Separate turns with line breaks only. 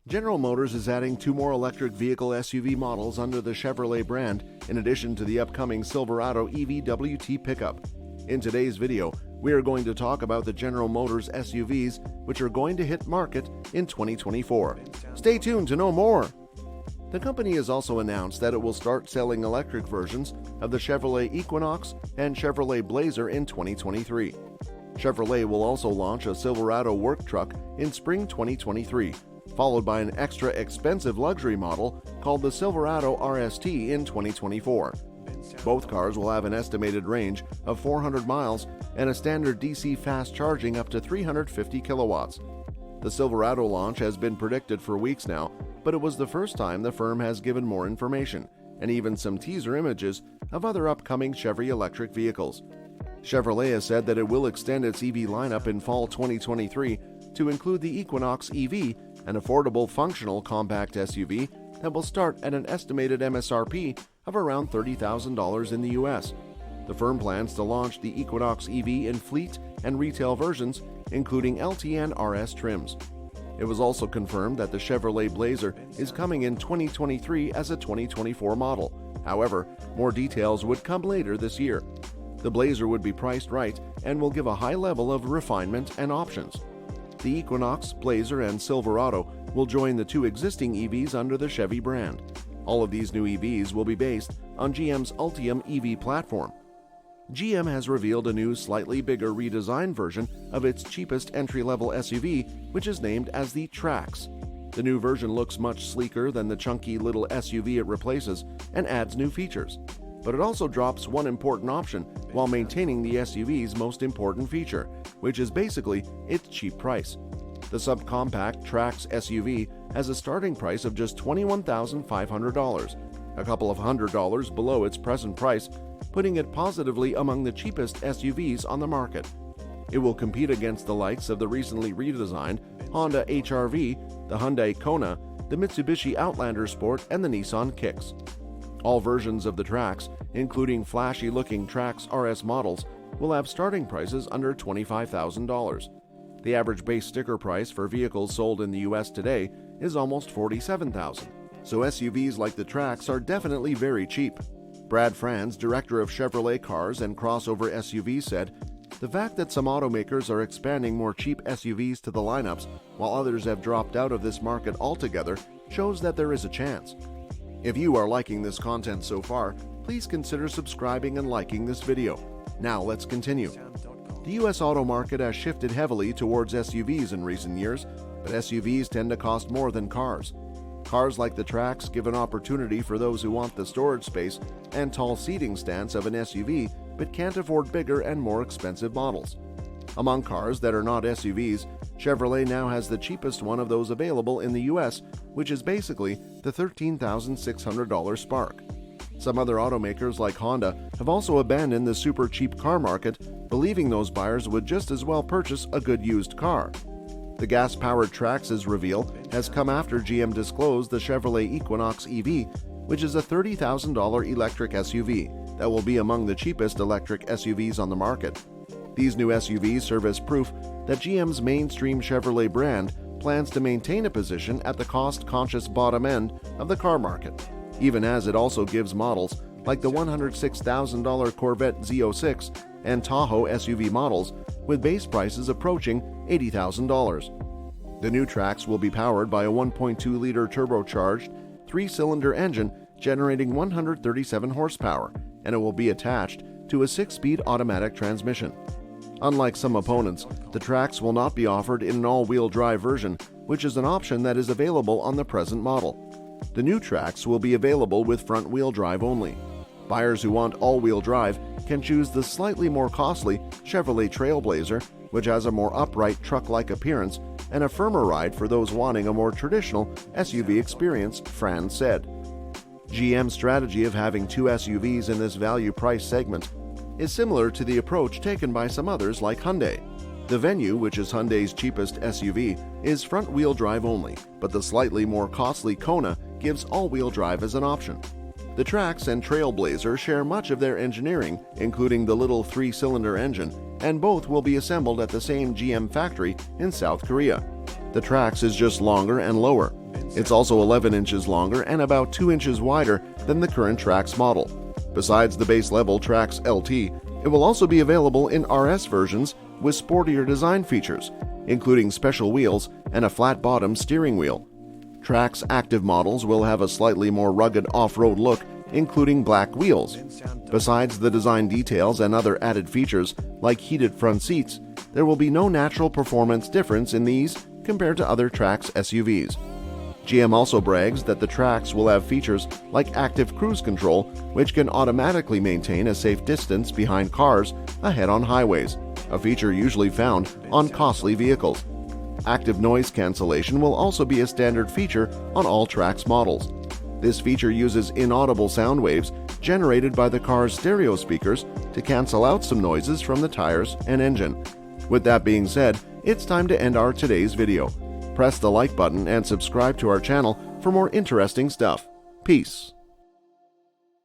General Motors is adding 2 more electric vehicle SUV models under the Chevrolet brand, in addition to the upcoming Silverado EV-WT pickup. In today's video, we are going to talk about the General Motors SUVs, which are going to hit market in 2024. Stay tuned to know more! The company has also announced that it will start selling electric versions of the Chevrolet Equinox and Chevrolet Blazer in 2023. Chevrolet will also launch a Silverado work truck in spring 2023, followed by an extra expensive luxury model called the Silverado RST in 2024. Both cars will have an estimated range of 400 miles and a standard DC fast charging up to 350 kilowatts. The Silverado launch has been predicted for weeks now, but it was the first time the firm has given more information, and even some teaser images of other upcoming Chevy electric vehicles. Chevrolet has said that it will extend its EV lineup in fall 2023 to include the Equinox EV, an affordable functional compact SUV that will start at an estimated MSRP of around $30,000 in the US. The firm plans to launch the Equinox EV in fleet and retail versions, including LT and RS trims. It was also confirmed that the Chevrolet Blazer is coming in 2023 as a 2024 model. However, more details would come later this year. The Blazer would be priced right and will give a high level of refinement and options. The Equinox, Blazer, and Silverado will join the 2 existing EVs under the Chevy brand. All of these new EVs will be based on GM's Ultium EV platform. GM has revealed a new, slightly bigger redesigned version of its cheapest entry-level SUV, which is named as the Trax. The new version looks much sleeker than the chunky little SUV it replaces and adds new features. But it also drops one important option while maintaining the SUV's most important feature, which is basically its cheap price. The subcompact Trax SUV has a starting price of just $21,500, a couple of $100 below its present price, putting it positively among the cheapest SUVs on the market. It will compete against the likes of the recently redesigned Honda HR-V, the Hyundai Kona, the Mitsubishi Outlander Sport, and the Nissan Kicks. All versions of the Trax, including flashy-looking Trax RS models, will have starting prices under $25,000. The average base sticker price for vehicles sold in the US today is almost $47,000, so SUVs like the Trax are definitely very cheap. Brad Franz, director of Chevrolet Cars and Crossover SUVs, said, "The fact that some automakers are expanding more cheap SUVs to the lineups while others have dropped out of this market altogether shows that there is a chance." If you are liking this content so far, please consider subscribing and liking this video. Now let's continue. The US auto market has shifted heavily towards SUVs in recent years, but SUVs tend to cost more than cars. Cars like the Trax give an opportunity for those who want the storage space and tall seating stance of an SUV but can't afford bigger and more expensive models. Among cars that are not SUVs, Chevrolet now has the cheapest one of those available in the US, which is basically the $13,600 Spark. Some other automakers like Honda have also abandoned the super cheap car market, believing those buyers would just as well purchase a good used car. The gas-powered Trax's reveal has come after GM disclosed the Chevrolet Equinox EV, which is a $30,000 electric SUV that will be among the cheapest electric SUVs on the market. These new SUVs serve as proof that GM's mainstream Chevrolet brand plans to maintain a position at the cost-conscious bottom end of the car market, even as it also gives models like the $106,000 Corvette Z06 and Tahoe SUV models with base prices approaching $80,000. The new Trax will be powered by a 1.2-liter turbocharged 3-cylinder engine generating 137 horsepower, and it will be attached to a 6-speed automatic transmission. Unlike some opponents, the Trax will not be offered in an all-wheel drive version, which is an option that is available on the present model. The new Trax will be available with front-wheel drive only. Buyers who want all-wheel drive can choose the slightly more costly Chevrolet Trailblazer, which has a more upright truck-like appearance and a firmer ride for those wanting a more traditional SUV experience, Franz said. GM's strategy of having 2 SUVs in this value price segment is similar to the approach taken by some others like Hyundai. The Venue, which is Hyundai's cheapest SUV, is front-wheel drive only, but the slightly more costly Kona gives all-wheel drive as an option. The Trax and Trailblazer share much of their engineering, including the little 3-cylinder engine, and both will be assembled at the same GM factory in South Korea. The Trax is just longer and lower. It's also 11 inches longer and about 2 inches wider than the current Trax model. Besides the base-level Trax LT, it will also be available in RS versions with sportier design features, including special wheels and a flat-bottom steering wheel. Trax Active models will have a slightly more rugged off-road look, including black wheels. Besides the design details and other added features like heated front seats, there will be no natural performance difference in these compared to other Trax SUVs. GM also brags that the Trax will have features like active cruise control, which can automatically maintain a safe distance behind cars ahead on highways, a feature usually found on costly vehicles. Active noise cancellation will also be a standard feature on all Trax models. This feature uses inaudible sound waves generated by the car's stereo speakers to cancel out some noises from the tires and engine. With that being said, it's time to end our today's video. Press the like button and subscribe to our channel for more interesting stuff. Peace.